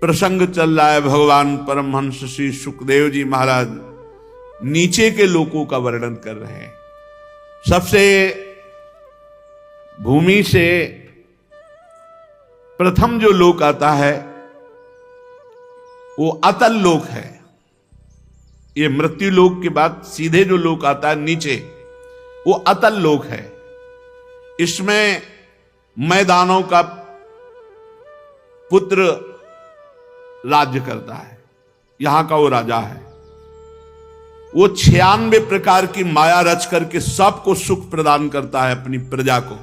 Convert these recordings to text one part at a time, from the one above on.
प्रसंग चल रहा है। भगवान परमहंस श्री सुखदेव जी महाराज नीचे के लोकों का वर्णन कर रहे हैं। सबसे भूमि से प्रथम जो लोक आता है वो अतल लोक है। ये मृत्यु लोक के बाद सीधे जो लोक आता है नीचे, वो अतल लोक है। इसमें मैदानों का पुत्र राज्य करता है, यहां का वो राजा है। वो 96 प्रकार की माया रच करके सबको सुख प्रदान करता है अपनी प्रजा को।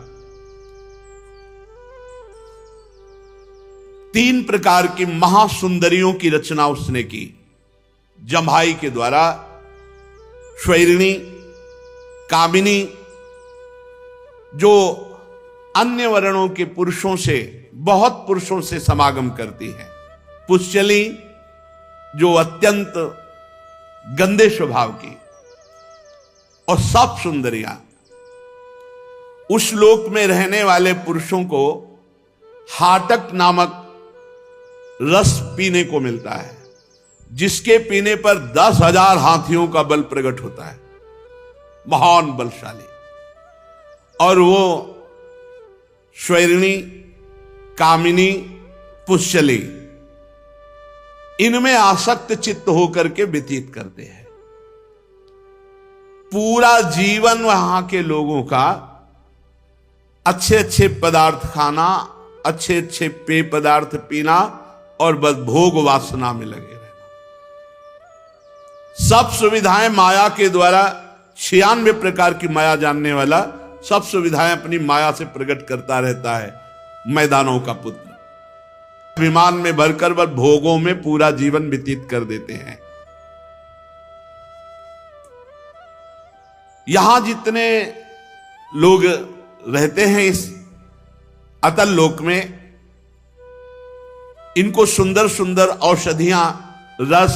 3 प्रकार की महासुंदरियों की रचना उसने की जम्भाई के द्वारा, स्वैरिणी, कामिनी, जो अन्य वर्णों के पुरुषों से, बहुत पुरुषों से समागम करती है, पुष्यली, जो अत्यंत गंदे स्वभाव की, और सब सुंदरियां। उस लोक में रहने वाले पुरुषों को हाटक नामक रस पीने को मिलता है, जिसके पीने पर 10,000 हाथियों का बल प्रकट होता है, महान बलशाली। और वो स्वैरिणी, कामिनी, पुष्यली, इनमें आसक्त चित्त होकर के व्यतीत करते हैं। पूरा जीवन वहां के लोगों का अच्छे अच्छे पदार्थ खाना, अच्छे अच्छे पेय पदार्थ पीना और बस भोग वासना में लगे रहना। सब सुविधाएं माया के द्वारा, 96 प्रकार की माया जानने वाला सब सुविधाएं अपनी माया से प्रकट करता रहता है। मैदानों का पुत्र विमान में भरकर वह भोगों में पूरा जीवन व्यतीत कर देते हैं। यहां जितने लोग रहते हैं इस अतल लोक में, इनको सुंदर सुंदर औषधियां, रस,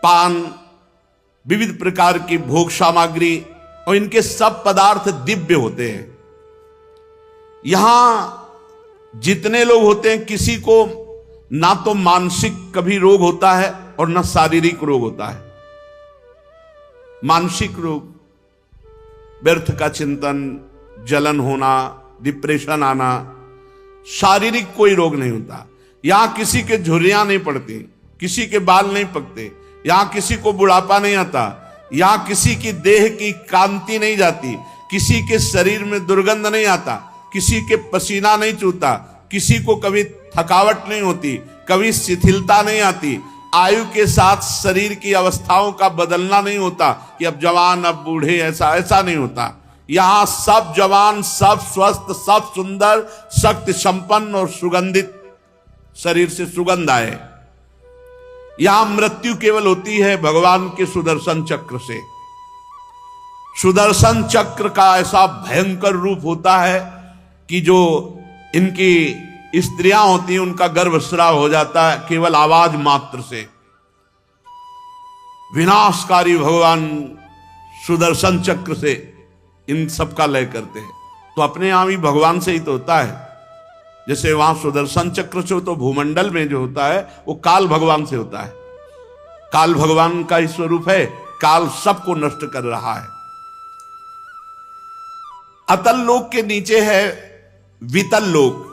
पान, विविध प्रकार की भोग सामग्री, और इनके सब पदार्थ दिव्य होते हैं। यहां जितने लोग होते हैं, किसी को ना तो मानसिक कभी रोग होता है और ना शारीरिक रोग होता है। मानसिक रोग, व्यर्थ का चिंतन, जलन होना, डिप्रेशन आना, शारीरिक कोई रोग नहीं होता। यहां किसी के झुर्रियां नहीं पड़ती, किसी के बाल नहीं पकते, यहां किसी को बुढ़ापा नहीं आता, यहां किसी की देह की कांति नहीं जाती, किसी के शरीर में दुर्गंध नहीं आता, किसी के पसीना नहीं चूता, किसी को कभी थकावट नहीं होती, कभी शिथिलता नहीं आती। आयु के साथ शरीर की अवस्थाओं का बदलना नहीं होता कि अब जवान अब बूढ़े, ऐसा नहीं होता। यहां सब जवान, सब स्वस्थ, सब सुंदर, शक्ति संपन्न और सुगंधित शरीर से सुगंध आए। यहां मृत्यु केवल होती है भगवान के सुदर्शन चक्र से। सुदर्शन चक्र का ऐसा भयंकर रूप होता है कि जो इनकी स्त्रियां होती हैं उनका गर्भस्राव हो जाता है केवल आवाज मात्र से। विनाशकारी भगवान सुदर्शन चक्र से इन सब का लय करते हैं। तो अपने यहां भी भगवान से ही तो होता है। जैसे वहां सुदर्शन चक्र से, तो भूमंडल में जो होता है वो काल भगवान से होता है। काल भगवान का ही स्वरूप है, काल सबको नष्ट कर रहा है। अतल लोक के नीचे है वितल लोक।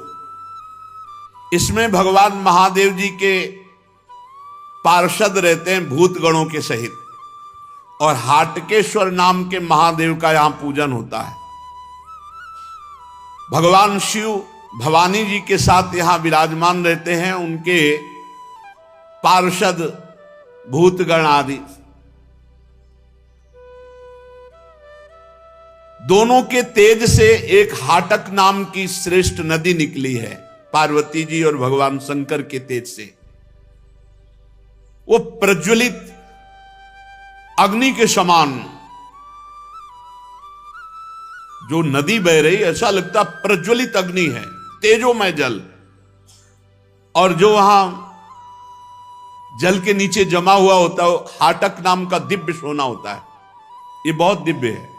इसमें भगवान महादेव जी के पार्षद रहते हैं भूत गणों के सहित, और हाटकेश्वर नाम के महादेव का यहां पूजन होता है। भगवान शिव भवानी जी के साथ यहां विराजमान रहते हैं, उनके पार्षद भूतगण आदि। दोनों के तेज से एक हाटक नाम की श्रेष्ठ नदी निकली है, पार्वती जी और भगवान शंकर के तेज से। वो प्रज्वलित अग्नि के समान जो नदी बह रही, ऐसा लगता प्रज्वलित अग्नि है, तेजोमय जल। और जो वहां जल के नीचे जमा हुआ होता है हाटक नाम का दिव्य सोना होता है, ये बहुत दिव्य है।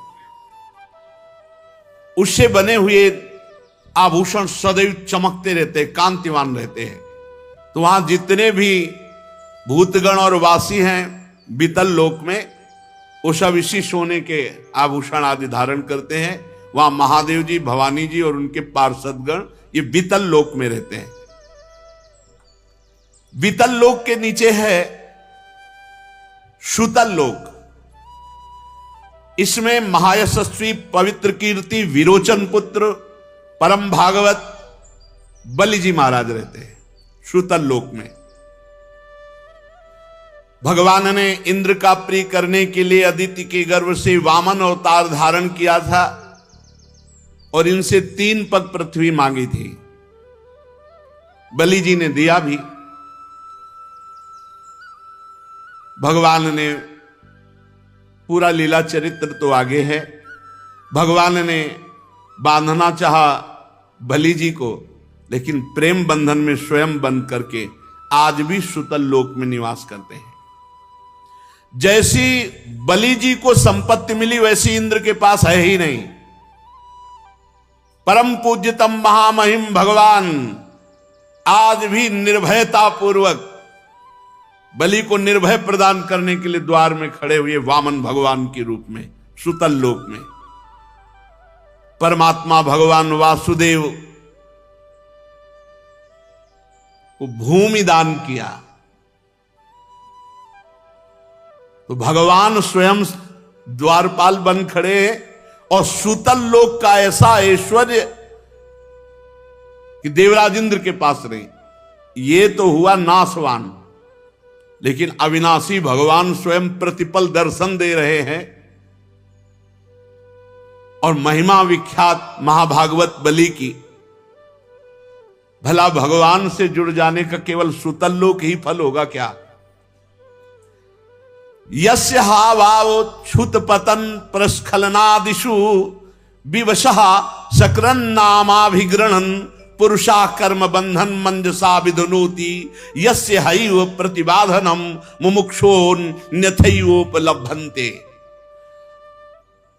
उससे बने हुए आभूषण सदैव चमकते रहते हैं, कांतिवान रहते हैं। तो वहां जितने भी भूतगण और वासी हैं बीतल लोक में, वो सब इसी सोने के आभूषण आदि धारण करते हैं। वहां महादेव जी, भवानी जी और उनके पार्षदगण ये बीतल लोक में रहते हैं। बीतल लोक के नीचे है सुतल लोक। इसमें महायशस्वी पवित्र कीर्ति विरोचन पुत्र परम भागवत बलि जी महाराज रहते हैं सुतल लोक में। भगवान ने इंद्र का प्रिय करने के लिए अदिति के गर्भ से वामन अवतार धारण किया था और इनसे 3 पग पृथ्वी मांगी थी। बलि जी ने दिया भी। भगवान ने पूरा लीला चरित्र तो आगे है। भगवान ने बांधना चाहा बलि जी को, लेकिन प्रेम बंधन में स्वयं बंध करके आज भी सुतल लोक में निवास करते हैं। जैसी बलि जी को संपत्ति मिली वैसी इंद्र के पास है ही नहीं। परम पूज्यतम महामहिम भगवान आज भी निर्भयता पूर्वक बलि को निर्भय प्रदान करने के लिए द्वार में खड़े हुए वामन भगवान के रूप में सुतल लोक में। परमात्मा भगवान वासुदेव को भूमि दान किया तो भगवान स्वयं द्वारपाल बन खड़े और सुतल लोक का ऐसा ऐश्वर्य कि देवराज इंद्र के पास नहीं। ये तो हुआ नाशवान, लेकिन अविनाशी भगवान स्वयं प्रतिपल दर्शन दे रहे हैं। और महिमा विख्यात महाभागवत बलि की, भला भगवान से जुड़ जाने का केवल सुतल लोक ही फल होगा क्या? यस्य हावावोच्छुत पतन प्रस्खलनादिषु विवशः सकरन् नामाभिगृह्णन् पुरुषा कर्म बंधन मंजसा विधुनोति यस्य हैव प्रतिबाधनम मुमुक्षोन्यथैवोपलभन्ते।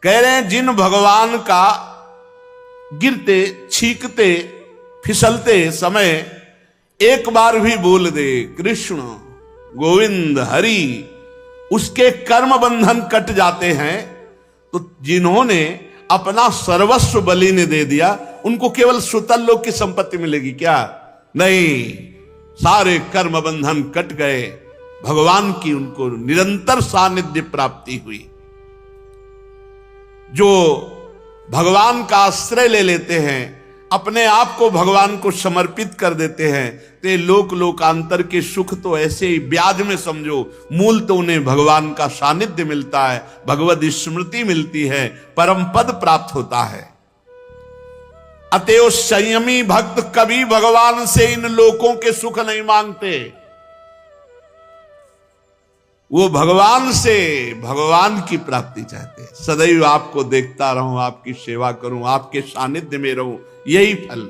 कह रहे हैं जिन भगवान का गिरते, छींकते, फिसलते समय एक बार भी बोल दे कृष्ण गोविंद हरि, उसके कर्म बंधन कट जाते हैं। तो जिन्होंने अपना सर्वस्व बलि ने दे दिया उनको केवल सुतल लोक की संपत्ति मिलेगी क्या? नहीं, सारे कर्म बंधन कट गए। भगवान की उनको निरंतर सानिध्य प्राप्ति हुई। जो भगवान का आश्रय ले लेते हैं, अपने आप को भगवान को समर्पित कर देते हैं, ते लोक लोकांतर के सुख तो ऐसे ही ब्याज में समझो। मूल तो उन्हें भगवान का सानिध्य मिलता है, भगवद स्मृति मिलती है, परम पद प्राप्त होता है। अतएव संयमी भक्त कभी भगवान से इन लोकों के सुख नहीं मांगते। वो भगवान से भगवान की प्राप्ति चाहते हैं। सदैव आपको देखता रहूं, आपकी सेवा करूं, आपके सानिध्य में रहूं, यही फल।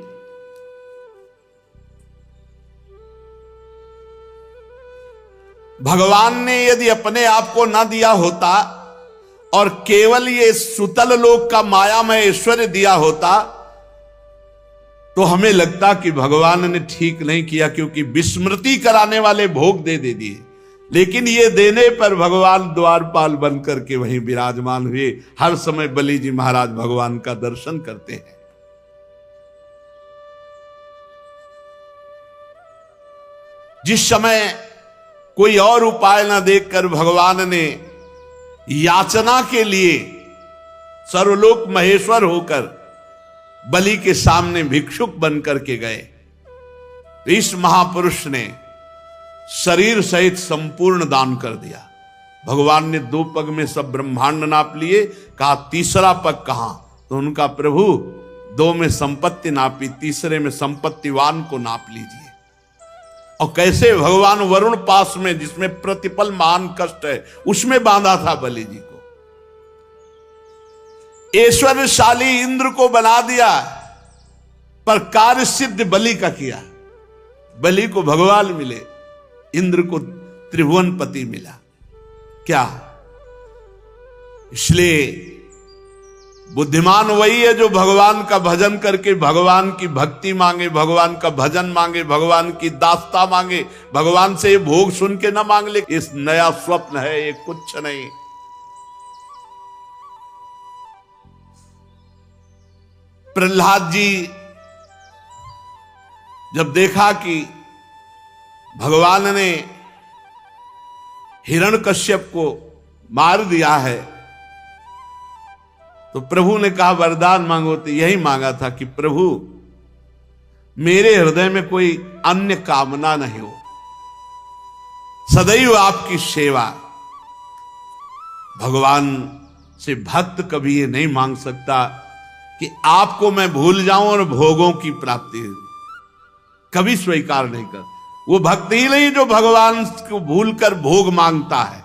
भगवान ने यदि अपने आप को न दिया होता और केवल ये सुतल लोक का मायामय ऐश्वर्य दिया होता तो हमें लगता कि भगवान ने ठीक नहीं किया, क्योंकि विस्मृति कराने वाले भोग दे दिए। लेकिन ये देने पर भगवान द्वारपाल बन करके वहीं विराजमान हुए। हर समय बलि जी महाराज भगवान का दर्शन करते हैं। जिस समय कोई और उपाय न देखकर भगवान ने याचना के लिए सर्वलोक महेश्वर होकर बलि के सामने भिक्षुक बन करके गए, तो इस महापुरुष ने शरीर सहित संपूर्ण दान कर दिया। भगवान ने 2 पग में सब ब्रह्मांड नाप लिए। कहा तीसरा पग कहां? तो उनका प्रभु 2 में संपत्ति नापी, तीसरे में संपत्तिवान को नाप लीजिए। और कैसे भगवान वरुण पास में, जिसमें प्रतिपल महान कष्ट है, उसमें बांधा था बलि जी को। ऐश्वर्यशाली इंद्र को बना दिया, पर कार्य सिद्ध बलि का किया। बलि को भगवान मिले, इंद्र को त्रिभुवनपति मिला। क्या? इसलिए बुद्धिमान वही है जो भगवान का भजन करके भगवान की भक्ति मांगे, भगवान का भजन मांगे, भगवान की दास्ता मांगे, भगवान से ये भोग सुन के ना मांग ले। इस नया स्वप्न है, ये कुछ नहीं। प्रहलाद जी जब देखा कि भगवान ने हिरण्यकश्यप को मार दिया है, तो प्रभु ने कहा वरदान मांगो। तो यही मांगा था कि प्रभु मेरे हृदय में कोई अन्य कामना नहीं हो, सदैव आपकी सेवा। भगवान से भक्त कभी ये नहीं मांग सकता कि आपको मैं भूल जाऊं और भोगों की प्राप्ति कभी स्वीकार नहीं कर। वो भक्त ही नहीं जो भगवान को भूलकर भोग मांगता है।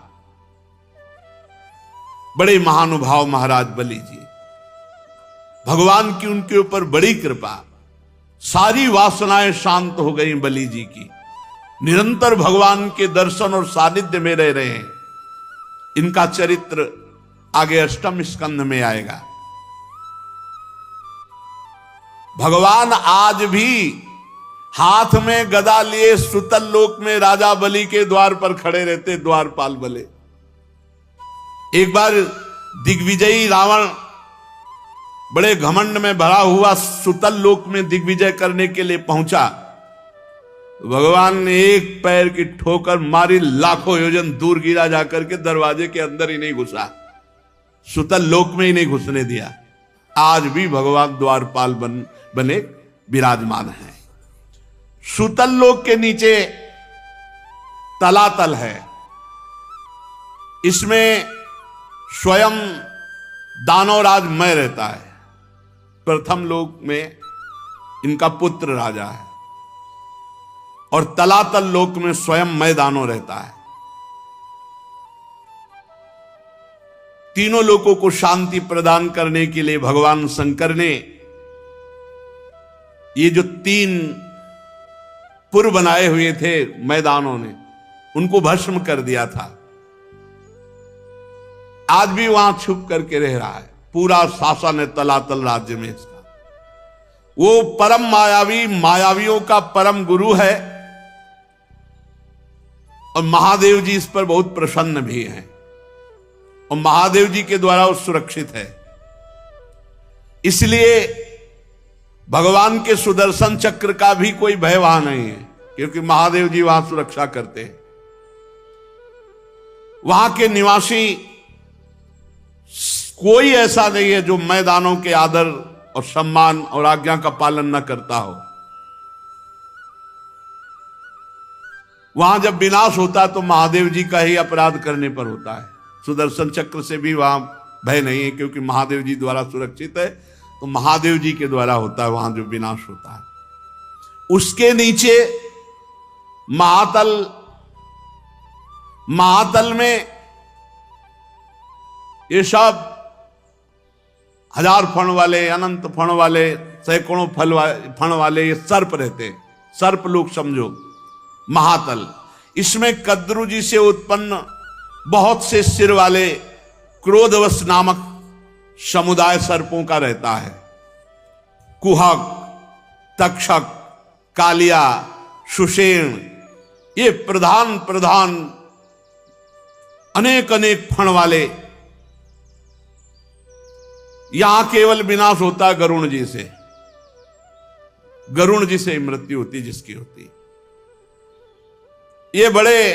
बड़े महानुभाव महाराज बलि जी, भगवान की उनके ऊपर बड़ी कृपा, सारी वासनाएं शांत हो गई बलि जी की। निरंतर भगवान के दर्शन और सानिध्य में रह रहे हैं। इनका चरित्र आगे अष्टम स्कंध में आएगा। भगवान आज भी हाथ में गदा लिए सुतल लोक में राजा बलि के द्वार पर खड़े रहते, द्वारपाल बले। एक बार दिग्विजयी रावण बड़े घमंड में भरा हुआ सुतल लोक में दिग्विजय करने के लिए पहुंचा। भगवान ने एक पैर की ठोकर मारी, लाखों योजन दूर गिरा, जाकर के दरवाजे के अंदर ही नहीं घुसा, सुतल लोक में ही नहीं घुसने दिया। आज भी भगवान द्वारपाल बने विराजमान है। सुतल लोक के नीचे तलातल है, इसमें स्वयं दानवराज मय रहता है। प्रथम लोक में इनका पुत्र राजा है और तलातल लोक में स्वयं मय दानव रहता है। तीनों लोकों को शांति प्रदान करने के लिए भगवान शंकर ने ये जो 3 पुर बनाए हुए थे मैदानों ने, उनको भस्म कर दिया था। आज भी वहां छुप करके रह रहा है। पूरा शासन है तलातल राज्य में इसका। वो परम मायावी, मायावियों का परम गुरु है और महादेव जी इस पर बहुत प्रसन्न भी हैं और महादेव जी के द्वारा वो सुरक्षित है। इसलिए भगवान के सुदर्शन चक्र का भी कोई भय वहां नहीं है, क्योंकि महादेव जी वहां सुरक्षा करते हैं। वहां के निवासी कोई ऐसा नहीं है जो मैदानों के आदर और सम्मान और आज्ञा का पालन न करता हो। वहां जब विनाश होता तो महादेव जी का ही अपराध करने पर होता है। सुदर्शन चक्र से भी वहां भय नहीं है, क्योंकit महादेव जी द्वारा सुरक्षित है। तो महादेव जी के द्वारा होता है वहां जो विनाश होता है। उसके नीचे महातल में ये सब 1000 फण वाले, अनंत फण वाले, सैकड़ों फण वाले ये सर्प रहते हैं। सर्प लोग समझो महातल। इसमें कद्रु जी से उत्पन्न बहुत से सिर वाले क्रोधवश नामक समुदाय सर्पों का रहता है। कुहक, तक्षक, कालिया, सुषेण, ये प्रधान अनेक फण वाले। यहां केवल विनाश होता है गरुण जी से। गरुण जी से मृत्यु होती जिसकी होती। ये बड़े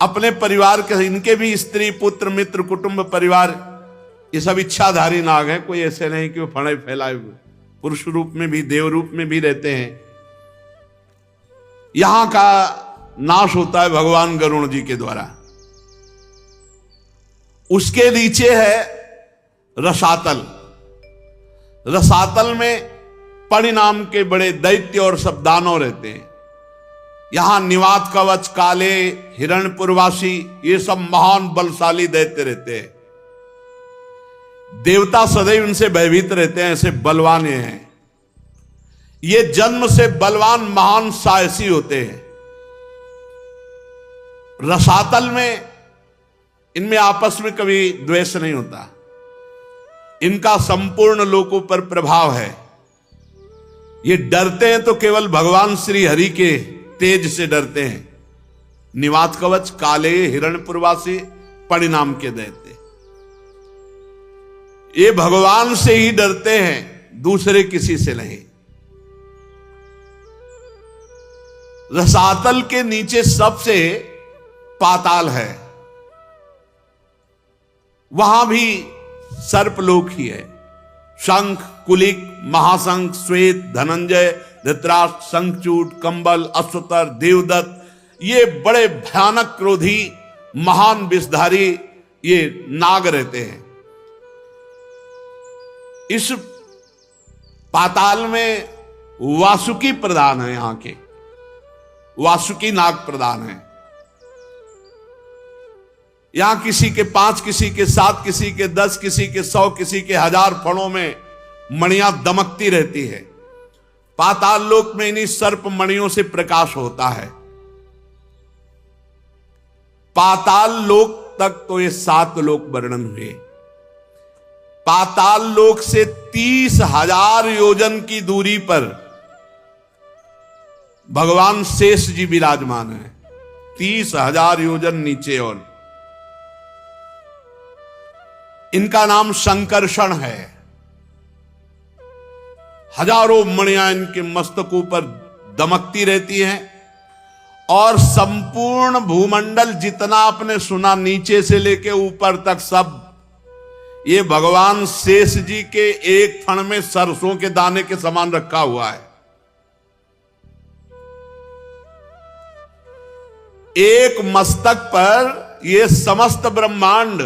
अपने परिवार के, इनके भी स्त्री पुत्र मित्र कुटुंब परिवार ये सब इच्छाधारी नाग हैं। कोई ऐसे नहीं कि वो फणे फैलाए हुए, पुरुष रूप में भी देव रूप में भी रहते हैं। यहां का नाश होता है भगवान गरुण जी के द्वारा। उसके नीचे है रसातल। रसातल में परिणाम के बड़े दैत्य और सब दानव रहते हैं। यहां निवात कवच, काले, हिरण्यपुरवासी, ये सब महान बलशाली दैत्य रहते हैं। देवता सदैव इनसे भयभीत रहते हैं, ऐसे बलवान हैं। ये जन्म से बलवान महान साहसी होते हैं। रसातल में इनमें आपस में कभी द्वेष नहीं होता। इनका संपूर्ण लोकों पर प्रभाव है। ये डरते हैं तो केवल भगवान श्री हरि के तेज से डरते हैं। निवात कवच काले हिरण्यपुरवासी परिणाम के दैत्य, ये भगवान से ही डरते हैं, दूसरे किसी से नहीं। रसातल के नीचे सबसे पाताल है, वहां भी सर्पलोक ही है। शंख, कुलिक, महाशंख, श्वेत, धनंजय, धृतराष्ट्र, शंखचूड, कंबल, अश्वतर, देवदत्त, ये बड़े भयानक क्रोधी महान विषधारी ये नाग रहते हैं। इस पाताल में वासुकी प्रधान है, यहां के वासुकी नाग प्रधान है। यहां किसी के 5, किसी के 7, किसी के 10, किसी के 100, किसी के 1000 फणों में मणियां दमकती रहती है। पाताल लोक में इन्हीं सर्प मणियों से प्रकाश होता है। पाताल लोक तक तो ये 7 लोक वर्णन हुए। पाताल लोक से 30,000 योजन की दूरी पर भगवान शेष जी विराजमान है। 30,000 योजन नीचे, और इनका नाम संकर्षण है। हजारों मणियां इनके मस्तकों पर दमकती रहती हैं, और संपूर्ण भूमंडल जितना आपने सुना नीचे से लेके ऊपर तक सब ये भगवान शेष जी के एक फण में सरसों के दाने के समान रखा हुआ है। एक मस्तक पर ये समस्त ब्रह्मांड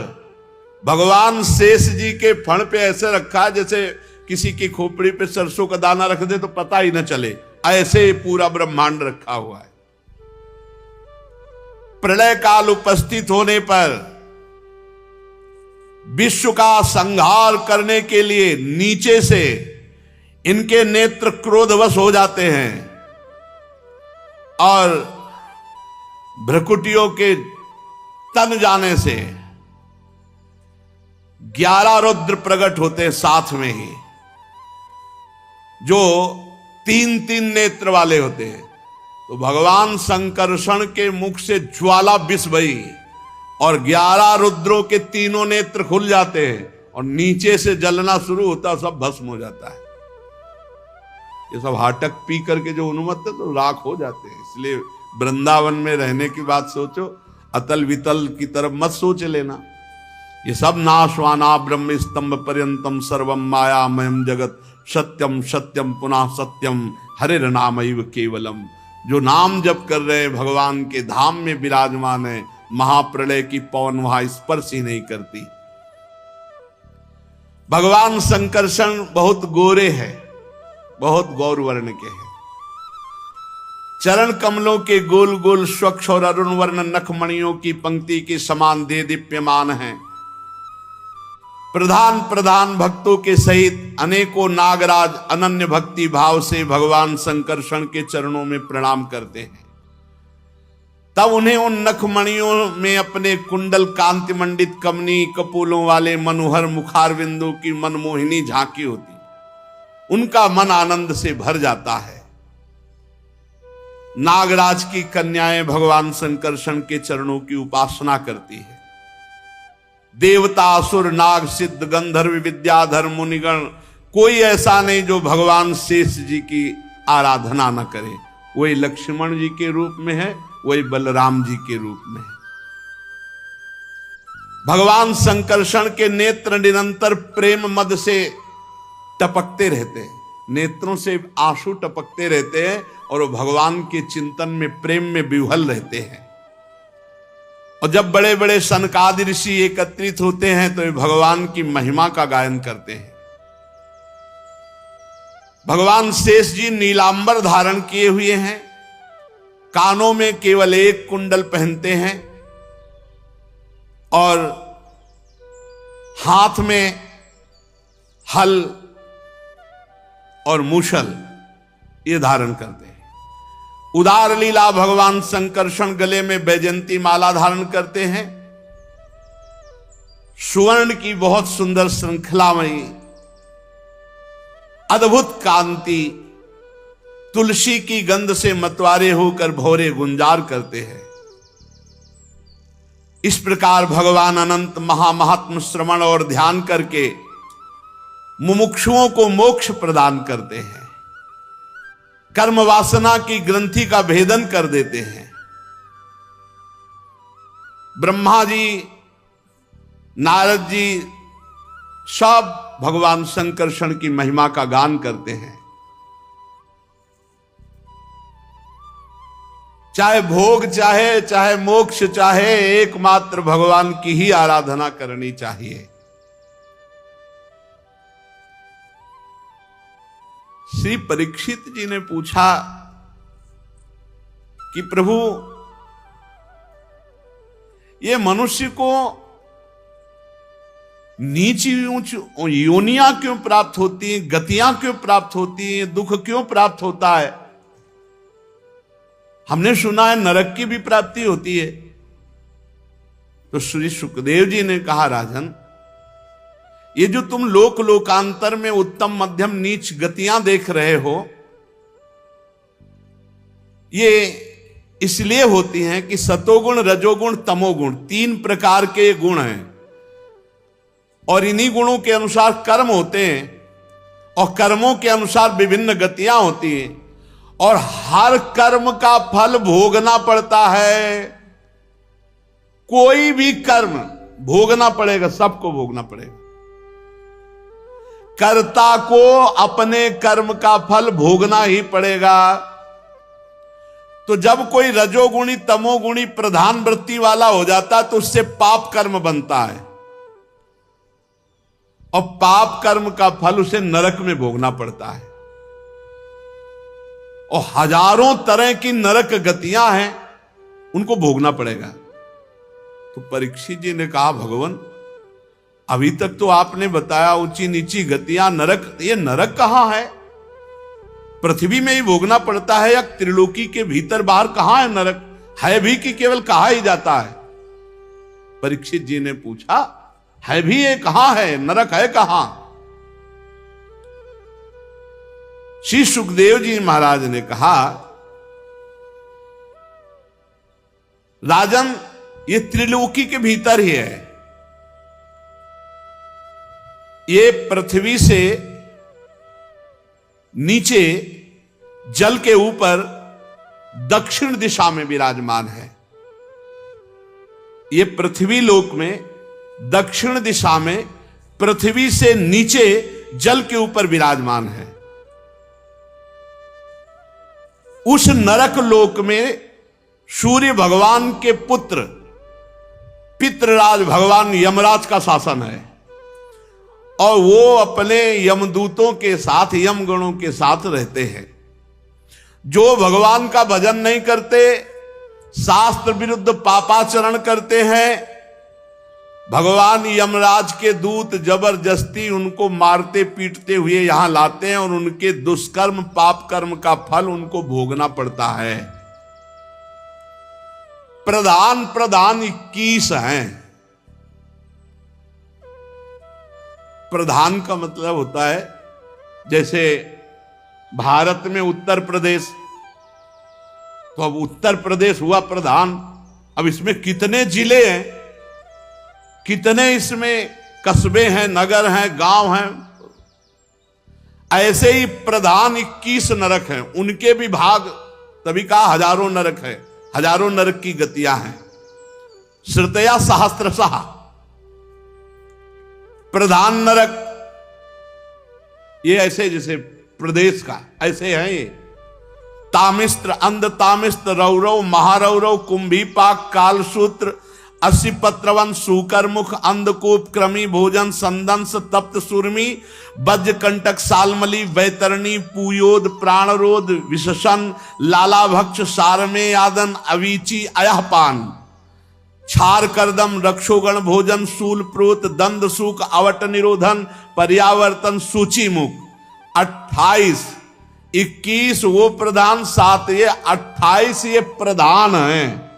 भगवान शेष जी के फण पे ऐसे रखा है जैसे किसी की खोपड़ी पे सरसों का दाना रख दे तो पता ही न चले, ऐसे पूरा ब्रह्मांड रखा हुआ है। प्रलय काल उपस्थित होने पर विश्व का संहार करने के लिए नीचे से इनके नेत्र क्रोधवश हो जाते हैं, और भ्रकुटियों के तन जाने से 11 रुद्र प्रकट होते हैं साथ में ही, जो 3-3 नेत्र वाले होते हैं। तो भगवान संकर्षण के मुख से ज्वाला विष बही और 11 रुद्रों के तीनों नेत्र खुल जाते हैं, और नीचे से जलना शुरू होता है, सब भस्म हो जाता है। ये सब हाटक पी करके जो उन्मत्त है तो राख हो जाते हैं। इसलिए वृंदावन में रहने की बात सोचो, अतल वितल की तरफ मत सोच लेना। ये सब नाशवाना ब्रह्म स्तंभ पर्यंतम सर्वम मायामयम जगत सत्यम सत्यम पुनः सत्यम हरिर नामैव केवलम। जो नाम जप कर रहे हैं भगवान के धाम में विराजमान है, महाप्रलय की पवन वहां स्पर्श ही नहीं करती। भगवान संकर्षण बहुत गोरे हैं, बहुत गौर वर्ण के हैं। चरण कमलों के गोल गोल स्वच्छ और अरुण वर्ण नखमणियों की पंक्ति के समान दे दीप्यमान हैं। प्रधान प्रधान भक्तों के सहित अनेकों नागराज अनन्य भक्ति भाव से भगवान संकर्षण के चरणों में प्रणाम करते हैं। तब उन्हें उन नखमणियों में अपने कुंडल कांति मंडित कमनी कपोलों वाले मनोहर मुखारविंदों की मनमोहिनी झांकी होती, उनका मन आनंद से भर जाता है। नागराज की कन्याएं भगवान संकर्षण के चरणों की उपासना करती है। देवता असुर नाग सिद्ध गंधर्व विद्याधर मुनिगण कोई ऐसा नहीं जो भगवान शेष जी की आराधना न करे। वही लक्ष्मण जी के रूप में है, वही बलराम जी के रूप में है। भगवान संकर्षण के नेत्र निरंतर प्रेम मद से टपकते रहते हैं, नेत्रों से आंसू टपकते रहते हैं, और वो भगवान के चिंतन में प्रेम में विह्वल रहते हैं। और जब बड़े बड़े सनकादि ऋषि एकत्रित होते हैं तो ये भगवान की महिमा का गायन करते हैं। भगवान शेष जी नीलांबर धारण किए हुए हैं, कानों में केवल एक कुंडल पहनते हैं, और हाथ में हल और मूषल ये धारण करते हैं। उदार लीला भगवान संकर्षण गले में बैजंती माला धारण करते हैं। सुवर्ण की बहुत सुंदर श्रृंखलामयी अद्भुत कांति, तुलसी की गंध से मतवारे होकर भौरे गुंजार करते हैं। इस प्रकार भगवान अनंत महामहात्म श्रवण और ध्यान करके मुमुक्षुओं को मोक्ष प्रदान करते हैं, कर्म वासना की ग्रंथि का भेदन कर देते हैं। ब्रह्मा जी, नारद जी सब भगवान शंकरषण की महिमा का गान करते हैं। चाहे भोग चाहे मोक्ष चाहे, एकमात्र भगवान की ही आराधना करनी चाहिए। श्री परीक्षित जी ने पूछा कि प्रभु, ये मनुष्य को नीची ऊंच योनियां क्यों प्राप्त होती हैं, गतियां क्यों प्राप्त होती हैं, दुख क्यों प्राप्त होता है? हमने सुना है नरक की भी प्राप्ति होती है। तो श्री सुखदेव जी ने कहा, राजन, ये जो तुम लोक लोकांतर में उत्तम मध्यम नीच गतियां देख रहे हो, ये इसलिए होती हैं कि सतोगुण, रजोगुण, तमोगुण 3 प्रकार के गुण हैं, और इन्हीं गुणों के अनुसार कर्म होते हैं, और कर्मों के अनुसार विभिन्न गतियां होती हैं, और हर कर्म का फल भोगना पड़ता है। कोई भी कर्म भोगना पड़ेगा, सबको भोगना पड़ेगा। कर्ता को अपने कर्म का फल भोगना ही पड़ेगा। तो जब कोई रजोगुणी तमोगुणी प्रधान वृत्ति वाला हो जाता है तो उससे पाप कर्म बनता है, और पाप कर्म का फल उसे नरक में भोगना पड़ता है। और हजारों तरह की नरक गतियां हैं, उनको भोगना पड़ेगा। तो परीक्षित जी ने कहा, भगवान, अभी तक तो आपने बताया ऊंची नीची गतियां, नरक, ये नरक कहां है? पृथ्वी में ही भोगना पड़ता है या त्रिलोकी के भीतर बाहर कहां है नरक? है भी कि केवल कहा ही जाता है? परीक्षित जी ने पूछा, है भी ये कहां है, नरक है कहां? श्री सुखदेव जी महाराज ने कहा, राजन, ये त्रिलोकी के भीतर ही है। ये पृथ्वी से नीचे जल के ऊपर दक्षिण दिशा में विराजमान है। ये पृथ्वी लोक में दक्षिण दिशा में पृथ्वी से नीचे जल के ऊपर विराजमान है। उस नरक लोक में सूर्य भगवान के पुत्र पितृराज भगवान यमराज का शासन है, और वो अपने यमदूतों के साथ, यमगणों के साथ रहते हैं। जो भगवान का भजन नहीं करते, शास्त्र विरुद्ध पापाचरण करते हैं, भगवान यमराज के दूत जबरदस्ती उनको मारते पीटते हुए यहां लाते हैं, और उनके दुष्कर्म पाप कर्म का फल उनको भोगना पड़ता है। प्रधान 21 हैं। प्रधान का मतलब होता है, जैसे भारत में उत्तर प्रदेश, तो अब उत्तर प्रदेश हुआ प्रधान। अब इसमें कितने जिले हैं, कितने इसमें कस्बे हैं, नगर हैं, गांव हैं। ऐसे ही प्रधान 21 नरक हैं, उनके भी भाग, तभी कहा हजारों नरक है, हजारों नरक की गतियां हैं। श्रुतया सहस्त्रशः प्रधान नरक, ये ऐसे जैसे प्रदेश का ऐसे हैं ये। तामिस्त्र, अंध तामिस्त्र, रौरव, महारौरव, कुंभीपाक, कालसूत्र, 80 पत्रवन, सूकरमुख, अंधकूप, क्रमी, भोजन, संदंस, तप्त सूर्मी, वज्र कंटक, सालमली, वैतरणी, पूयोद, प्राणरोध, विशसन, लालाभक्ष, सारमे यादन, अवीची, अयहपान, क्षार करदम, रक्षोगण भोजन, शूल प्रोत, दंद सूक, अवट निरोधन, पर्यावर्तन, सूची मुख। 28, 21 वो प्रधान, 7 ये, 28 ये प्रधान हैं।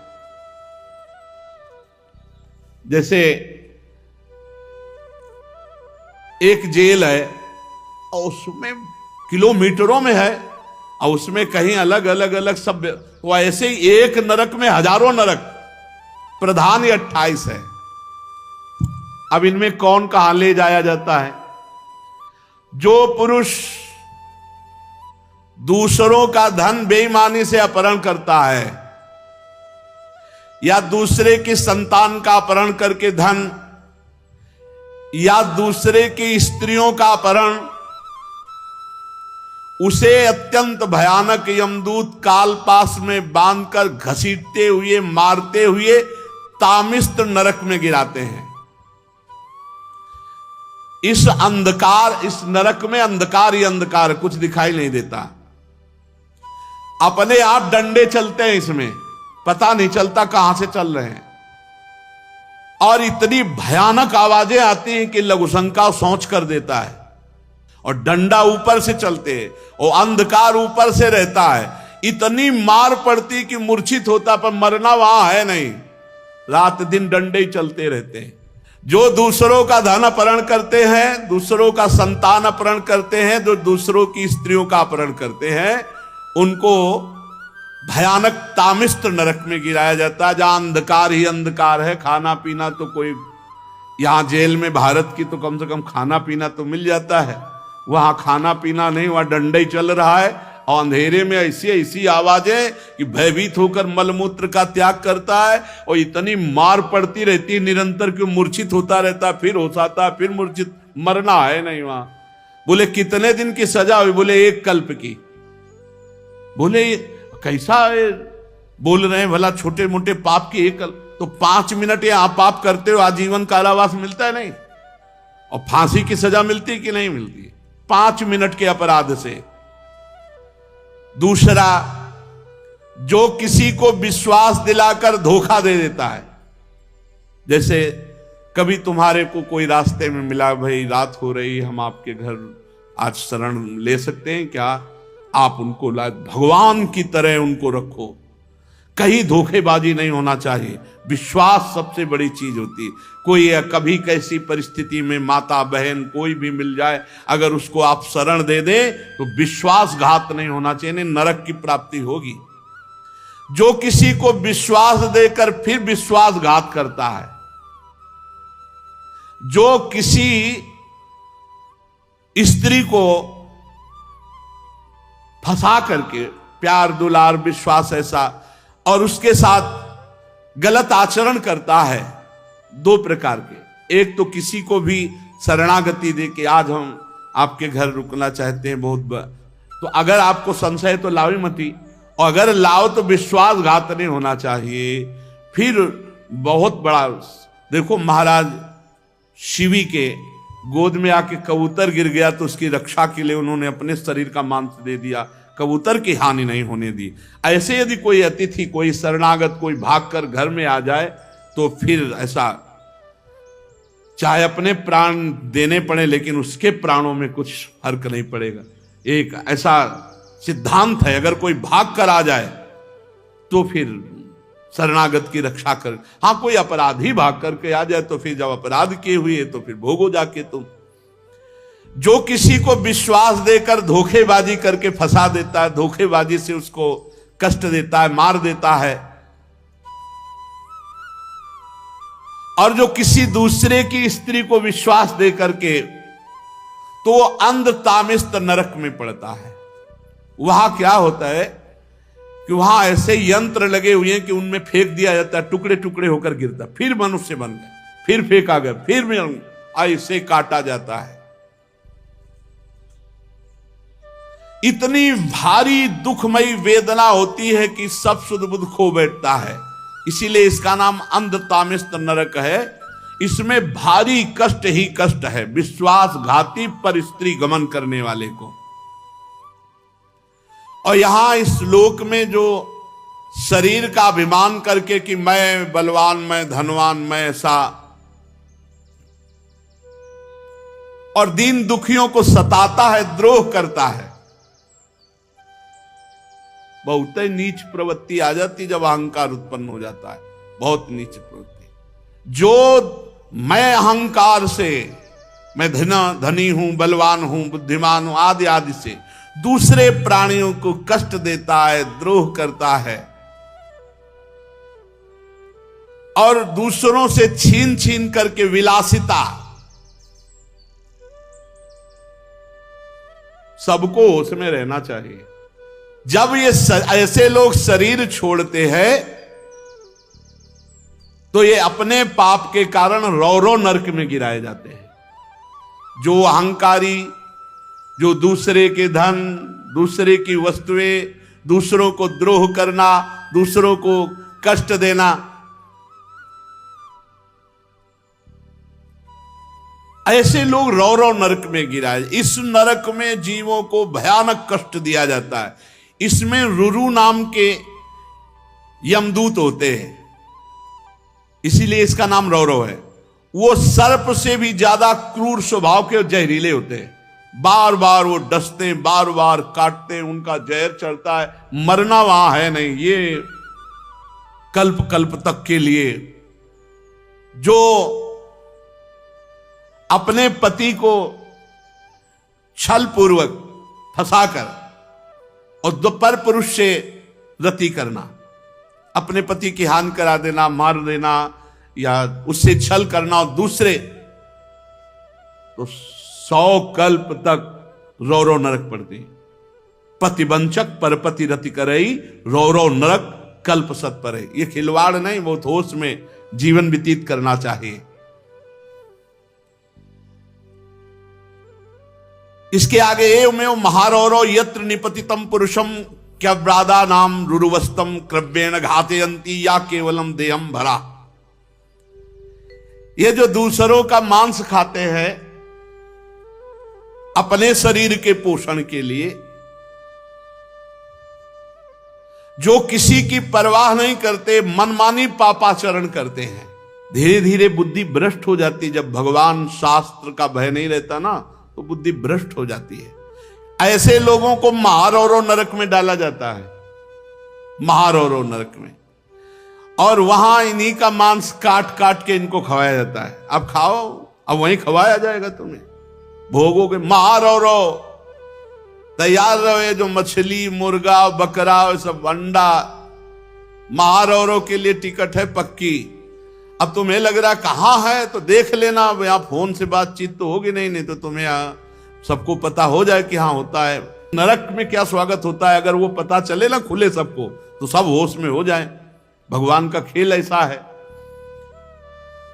जैसे एक जेल है और उसमें किलोमीटरों में है और उसमें कहीं अलग अलग अलग सब, तो ऐसे ही एक नरक में हजारों नरक, प्रधान 28 है। अब इनमें कौन कहां ले जाया जाता है? जो पुरुष दूसरों का धन बेईमानी से अपहरण करता है या दूसरे की संतान का अपहरण करके धन या दूसरे की स्त्रियों का अपहरण, उसे अत्यंत भयानक यमदूत कालपास में बांधकर घसीटते हुए मारते हुए तामिस्त नरक में गिराते हैं। इस अंधकार, इस नरक में अंधकार ही अंधकार, कुछ दिखाई नहीं देता। अपने आप डंडे चलते हैं, इसमें पता नहीं चलता कहां से चल रहे हैं, और इतनी भयानक आवाजें आती हैं कि लघुशंका सोच कर देता है। और डंडा ऊपर से चलते हैं और अंधकार ऊपर से रहता है, इतनी मार पड़ती कि मूर्छित होता, पर मरना वहां है नहीं, रात दिन डंडे ही चलते रहते हैं। जो दूसरों का धन अपहरण करते हैं, दूसरों का संतान अपहरण करते हैं, जो दूसरों की स्त्रियों का अपहरण करते हैं, उनको भयानक तामिस्त नरक में गिराया जाता है, जहां अंधकार ही अंधकार है। खाना पीना तो कोई, यहां जेल में भारत की तो कम से कम खाना पीना तो मिल जाता है, वहां खाना पीना नहीं, वहां डंडा ही चल रहा है। और अंधेरे में ऐसी ऐसी आवाजें कि भयभीत होकर मलमूत्र का त्याग करता है, और इतनी मार पड़ती रहती है निरंतर कि मूर्छित होता रहता है, फिर होश आता है, फिर मूर्छित, मरना है नहीं वहां। बोले कितने दिन की सजा हुई? बोले 1 कल्प की। बोले कैसा बोल रहे हैं भला, छोटे मोटे पाप की 1 कल्प? तो 5 मिनट यहां पाप करते हो आजीवन कारावास मिलता है नहीं, और फांसी की सजा मिलती कि नहीं मिलती? 5 मिनट के अपराध से। दूसरा, जो किसी को विश्वास दिलाकर धोखा दे देता है, जैसे कभी तुम्हारे को कोई रास्ते में मिला, भाई रात हो रही, हम आपके घर आज शरण ले सकते हैं क्या? आप उनको भगवान की तरह उनको रखो। कहीं धोखेबाजी नहीं होना चाहिए, विश्वास सबसे बड़ी चीज होती है। कोई कभी कैसी परिस्थिति में माता बहन कोई भी मिल जाए, अगर उसको आप शरण दे दे तो विश्वासघात नहीं होना चाहिए, नहीं नरक की प्राप्ति होगी। जो किसी को विश्वास देकर फिर विश्वासघात करता है, जो किसी स्त्री को फंसा करके, प्यार दुलार विश्वास ऐसा, और उसके साथ गलत आचरण करता है, 2 प्रकार के। एक तो किसी को भी शरणागति दे के आज हम आपके घर रुकना चाहते हैं, तो अगर आपको संशय तो लाओ मती, और अगर लाओ तो विश्वासघात नहीं होना चाहिए। फिर बहुत बड़ा, देखो महाराज शिवी के गोद में आके कबूतर गिर गया तो उसकी रक्षा के लिए उन्होंने अपने शरीर का मांस दे दिया, कबूतर की हानि नहीं होने दी। ऐसे यदि कोई अतिथि, कोई शरणागत, कोई भागकर घर में आ जाए तो फिर ऐसा, चाहे अपने प्राण देने पड़े लेकिन उसके प्राणों में कुछ फर्क नहीं पड़ेगा। एक ऐसा सिद्धांत है, अगर कोई भाग कर आ जाए तो फिर शरणागत की रक्षा कर। हाँ, कोई अपराधी भाग करके आ जाए तो फिर जब अपराध किए हुए तो फिर भोगो जाके तुम। जो किसी को विश्वास देकर धोखेबाजी करके फंसा देता है, धोखेबाजी से उसको कष्ट देता है, मार देता है, और जो किसी दूसरे की स्त्री को विश्वास दे करके, तो वो अंध तामिस्त नरक में पड़ता है। वहां क्या होता है कि वहां ऐसे यंत्र लगे हुए हैं कि उनमें फेंक दिया जाता है, टुकड़े टुकड़े होकर गिरता, फिर मनुष्य बन गए, फिर फेंका गया, फिर ऐसे काटा जाता है। इतनी भारी दुखमयी वेदना होती है कि सब सुध बुध खो बैठता है। इसीलिए इसका नाम अंध तामिस्त नरक है। इसमें भारी कष्ट ही कष्ट है विश्वासघाती पर स्त्री गमन करने वाले को। और यहां इस लोक में जो शरीर का अभिमान करके कि मैं बलवान, मैं धनवान, मैं ऐसा, और दीन दुखियों को सताता है, द्रोह करता है, बहुत ही नीच प्रवृत्ति आ जाती जब अहंकार उत्पन्न हो जाता है, बहुत नीच प्रवृत्ति। जो मैं अहंकार से मैं धनी हूं, बलवान हूं, बुद्धिमान हूं, आदि आदि से दूसरे प्राणियों को कष्ट देता है, द्रोह करता है और दूसरों से छीन छीन करके विलासिता, सबको उसमें रहना चाहिए। जब ये ऐसे लोग शरीर छोड़ते हैं तो ये अपने पाप के कारण रौरव नरक में गिराए जाते हैं। जो अहंकारी, जो दूसरे के धन, दूसरे की वस्तुएं, दूसरों को द्रोह करना, दूसरों को कष्ट देना, ऐसे लोग रौरव नरक में गिराए। इस नरक में जीवों को भयानक कष्ट दिया जाता है। इसमें रुरु नाम के यमदूत होते हैं, इसीलिए इसका नाम रौरव है। वो सर्प से भी ज्यादा क्रूर स्वभाव के जहरीले होते हैं। बार बार वो डसते, बार बार काटते, उनका जहर चढ़ता है, मरना वहां है नहीं, ये कल्प कल्प तक के लिए। जो अपने पति को छल पूर्वक फंसाकर और दोपहर पुरुष से रति करना, अपने पति की हानि करा देना, मार देना या उससे छल करना, और दूसरे तो 100 कल्प तक रौरव नरक पड़ती। पतिवंचक परपति रति करई, रौरव नरक कल्प सत पर है। ये खिलवाड़ नहीं, बहुत होश में जीवन व्यतीत करना चाहिए। इसके आगे एवमेव महारौरव यत्र निपतितम पुरुषम क्या ब्रादा नाम रुरुवस्तम क्रव्येण घातयंती या केवलम देहम भरा। ये जो दूसरों का मांस खाते हैं अपने शरीर के पोषण के लिए, जो किसी की परवाह नहीं करते, मनमानी पापाचरण करते हैं, धीरे धीरे बुद्धि भ्रष्ट हो जाती है। जब भगवान शास्त्र का भय नहीं रहता ना, तो बुद्धि भ्रष्ट हो जाती है। ऐसे लोगों को महारौरव नरक में डाला जाता है, महारौरव नरक में, और वहां इन्हीं का मांस काट काट के इनको खवाया जाता है। अब खाओ, अब वहीं खवाया जाएगा तुम्हें, भोगोगे। महारौरव तैयार रहे, जो मछली, मुर्गा, बकरा, सब अंडा, महारौरव के लिए टिकट है पक्की। अब तुम्हें लग रहा कहां है तो देख लेना, अब यहां फोन से बातचीत तो होगी नहीं तो तुम्हें सबको पता हो जाए कि हाँ होता है। नरक में क्या स्वागत होता है, अगर वो पता चले ना खुले सबको, तो सब होश में हो जाए। भगवान का खेल ऐसा है।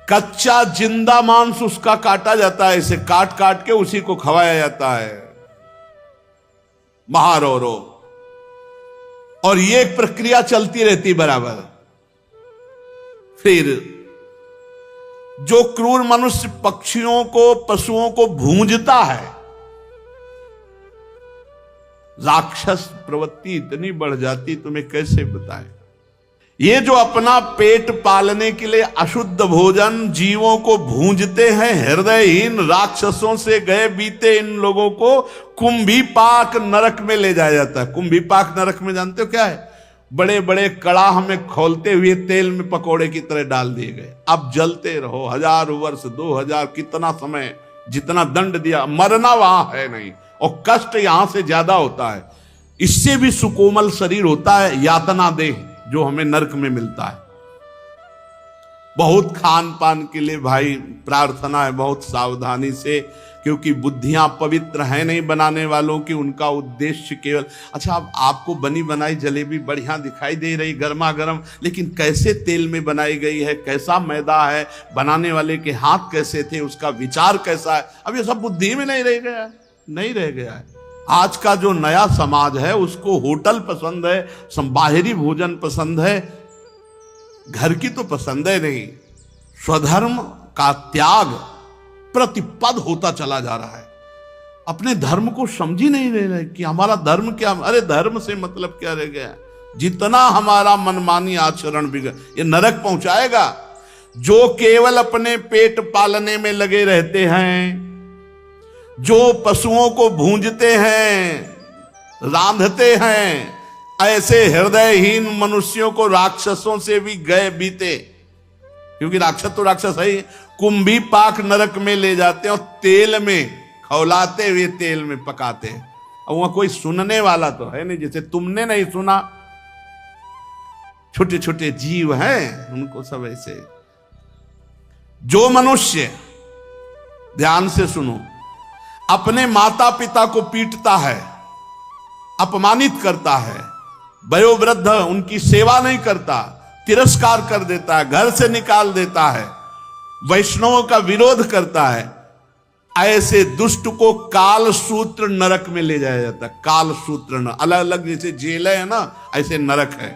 कच्चा जिंदा मांस उसका काटा जाता है, इसे काट काट के उसी को खवाया जाता है, महारौरव। और ये प्रक्रिया चलती रहती बराबर। फिर जो क्रूर मनुष्य पक्षियों को, पशुओं को भूंजता है, राक्षस प्रवृत्ति इतनी बढ़ जाती, तुम्हें कैसे बताएं। ये जो अपना पेट पालने के लिए अशुद्ध भोजन जीवों को भूंजते हैं, हृदयहीन राक्षसों से गए बीते इन लोगों को कुंभीपाक नरक में ले जाया जाता है। कुंभीपाक नरक में जानते हो क्या है? बड़े बड़े कड़ाह में खोलते हुए तेल में पकोड़े की तरह डाल दिए गए। अब जलते रहो 1000 वर्ष, 2000, कितना समय, जितना दंड दिया, मरना वहां है नहीं, और कष्ट यहां से ज्यादा होता है। इससे भी सुकोमल शरीर होता है यातना देह, जो हमें नरक में मिलता है। बहुत खान पान के लिए भाई प्रार्थना है, बहुत सावधानी से, क्योंकि बुद्धियां पवित्र हैं नहीं बनाने वालों की। उनका उद्देश्य केवल, अच्छा अब आपको बनी बनाई जलेबी बढ़िया दिखाई दे रही गर्मा गर्म, लेकिन कैसे तेल में बनाई गई है, कैसा मैदा है, बनाने वाले के हाथ कैसे थे, उसका विचार कैसा है, अब ये सब बुद्धि में नहीं रह गया, नहीं रह गया है। आज का जो नया समाज है उसको होटल पसंद है, बाहरी भोजन पसंद है, घर की तो पसंद है नहीं। स्वधर्म का त्याग प्रतिपद होता चला जा रहा है। अपने धर्म को समझ ही नहीं रहे कि हमारा धर्म क्या। अरे धर्म से मतलब क्या रह गया? जितना हमारा मनमानी आचरण बिगड़, ये नरक पहुंचाएगा। जो केवल अपने पेट पालने में लगे रहते हैं, जो पशुओं को भूंजते हैं, रांधते हैं, ऐसे हृदयहीन मनुष्यों को राक्षसों से भी गए बीते क्योंकि राक्षस तो राक्षस है ही। कुंभी पाक नरक में ले जाते हैं और तेल में खौलाते हुए तेल में पकाते हैं। और वहां कोई सुनने वाला तो है नहीं, जैसे तुमने नहीं सुना। छोटे छोटे जीव हैं, उनको सब ऐसे। जो मनुष्य, ध्यान से सुनो, अपने माता पिता को पीटता है, अपमानित करता है, वयोवृद्ध उनकी सेवा नहीं करता, तिरस्कार कर देता है, घर से निकाल देता है, वैष्णवों का विरोध करता है, ऐसे दुष्ट को काल सूत्र नरक में ले जाया जाता है। काल सूत्र, अलग अलग जैसे जेल है ना, ऐसे नरक है।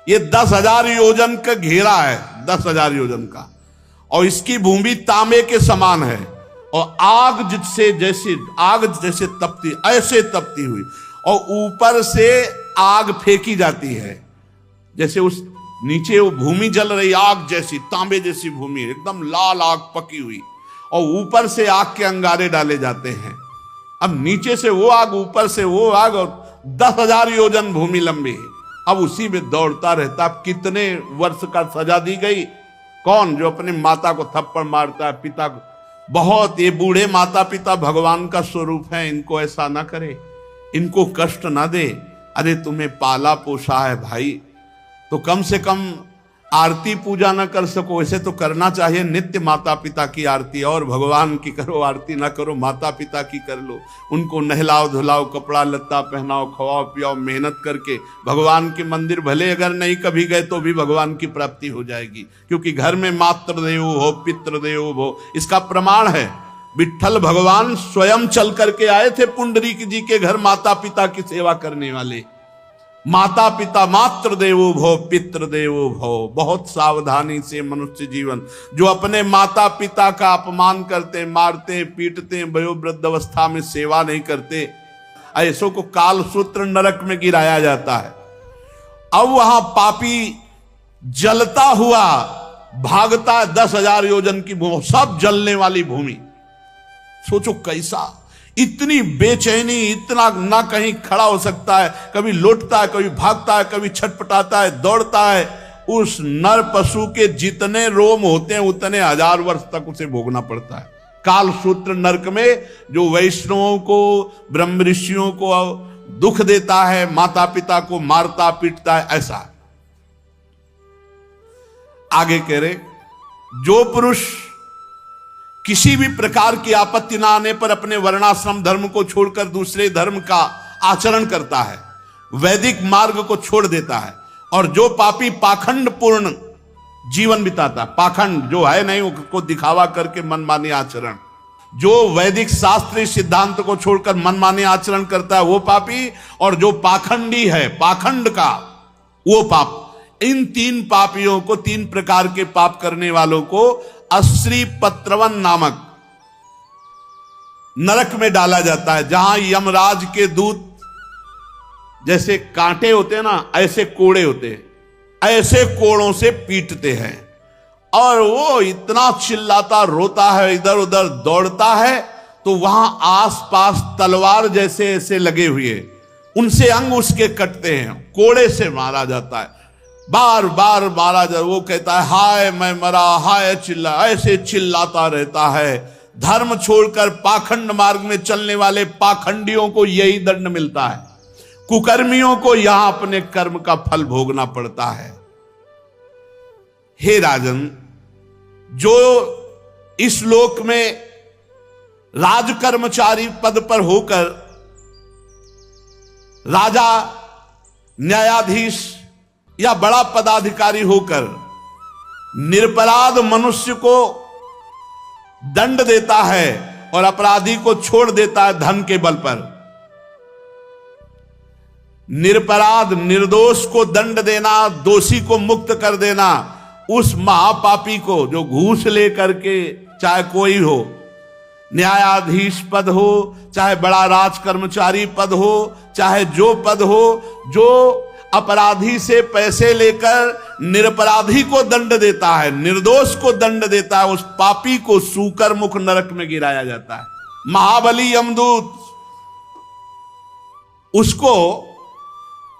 ये 10,000 योजन का घेरा है, 10,000 योजन का, और इसकी भूमि तांबे के समान है। और आग जैसे तपती, ऐसे तपती हुई, और ऊपर से आग फेंकी जाती है। जैसे उस नीचे वो भूमि जल रही, आग जैसी, तांबे जैसी भूमि, एकदम लाल आग पकी हुई, और ऊपर से आग के अंगारे डाले जाते हैं। अब नीचे से वो आग, ऊपर से वो आग, और 10,000 योजन भूमि लंबी है। अब उसी में दौड़ता रहता। अब कितने वर्ष का सजा दी गई? कौन? जो अपनी माता को थप्पड़ मारता है, पिता को। बहुत ये बूढ़े माता पिता भगवान का स्वरूप है, इनको ऐसा ना करे, इनको कष्ट ना दे। अरे तुम्हें पाला पोसा है भाई, तो कम से कम आरती पूजा ना कर सको, वैसे तो करना चाहिए नित्य माता पिता की आरती। और भगवान की करो, आरती ना करो, माता पिता की कर लो। उनको नहलाओ धुलाओ, कपड़ा लत्ता पहनाओ, खवाओ पियाओ, मेहनत करके भगवान के मंदिर भले अगर नहीं कभी गए तो भी भगवान की प्राप्ति हो जाएगी। क्योंकि घर में मातृदेवो भव पितृदेवो भव, इसका प्रमाण है। विट्ठल भगवान स्वयं चल करके आए थे पुंडरीक जी के घर, माता पिता की सेवा करने वाले। माता पिता मातृदेवो भव पितृदेवो भव। बहुत सावधानी से मनुष्य जीवन, जो अपने माता पिता का अपमान करते, मारते, पीटते, वयोवृद्ध अवस्था में सेवा नहीं करते, ऐसों को काल सूत्र नरक में गिराया जाता है। अब वहां पापी जलता हुआ भागता है 10,000 योजन की भूमि, सब जलने वाली भूमि। सोचो कैसा, इतनी बेचैनी, इतना ना कहीं खड़ा हो सकता है, कभी लौटता है, कभी भागता है, कभी छटपटाता है, दौड़ता है। उस नर पशु के जितने रोम होते हैं उतने 1000 वर्ष तक उसे भोगना पड़ता है। काल सूत्र नरक में जो वैष्णवों को, ब्रह्म ऋषियों को दुख देता है, माता पिता को मारता पीटता है, ऐसा। आगे कह रहे, जो पुरुष किसी भी प्रकार की आपत्ति ना आने पर अपने वर्णाश्रम धर्म को छोड़कर दूसरे धर्म का आचरण करता है, वैदिक मार्ग को छोड़ देता है, और जो पापी पाखंड पूर्ण जीवन बिताता, पाखंड जो है नहीं उसको दिखावा करके मनमानी आचरण, जो वैदिक शास्त्रीय सिद्धांत को छोड़कर मनमानी आचरण करता है वो पापी, और जो पाखंडी है, पाखंड का, वो पाप। इन 3 पापियों को, 3 प्रकार के पाप करने वालों को अश्री पत्रवन नामक नरक में डाला जाता है, जहां यमराज के दूत जैसे कांटे होते हैं ना, ऐसे कोड़े होते हैं, ऐसे कोड़ों से पीटते हैं। और वो इतना चिल्लाता, रोता है, इधर उधर दौड़ता है, तो वहां आसपास तलवार जैसे ऐसे लगे हुए, उनसे अंग उसके कटते हैं, कोड़े से मारा जाता है, बार बार मारा जाता। वो कहता है हाय मैं मरा, हाय चिल्ला, ऐसे चिल्लाता रहता है। धर्म छोड़कर पाखंड मार्ग में चलने वाले पाखंडियों को यही दंड मिलता है। कुकर्मियों को यहां अपने कर्म का फल भोगना पड़ता है। हे राजन, जो इस लोक में राजकर्मचारी पद पर होकर राजा, न्यायाधीश या बड़ा पदाधिकारी होकर निरपराध मनुष्य को दंड देता है और अपराधी को छोड़ देता है धन के बल पर, निरपराध निर्दोष को दंड देना, दोषी को मुक्त कर देना, उस महापापी को जो घूस लेकर के, चाहे कोई हो, न्यायाधीश पद हो, चाहे बड़ा राजकर्मचारी पद हो, चाहे जो पद हो, जो अपराधी से पैसे लेकर निरपराधी को दंड देता है, निर्दोष को दंड देता है, उस पापी को सूकर मुख नरक में गिराया जाता है। महाबली यमदूत उसको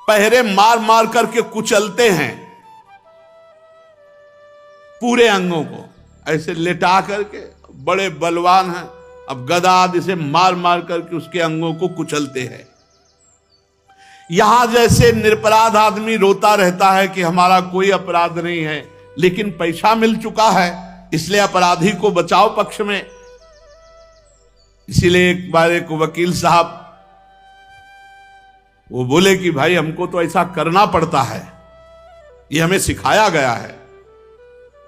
पहरे मार मार करके कुचलते हैं, पूरे अंगों को ऐसे लेटा करके, बड़े बलवान हैं, अब गदा आदि से मार मार करके उसके अंगों को कुचलते हैं। यहां जैसे निरपराध आदमी रोता रहता है कि हमारा कोई अपराध नहीं है, लेकिन पैसा मिल चुका है इसलिए अपराधी को बचाओ पक्ष में। इसीलिए एक बार एक वकील साहब वो बोले कि भाई हमको तो ऐसा करना पड़ता है, ये हमें सिखाया गया है।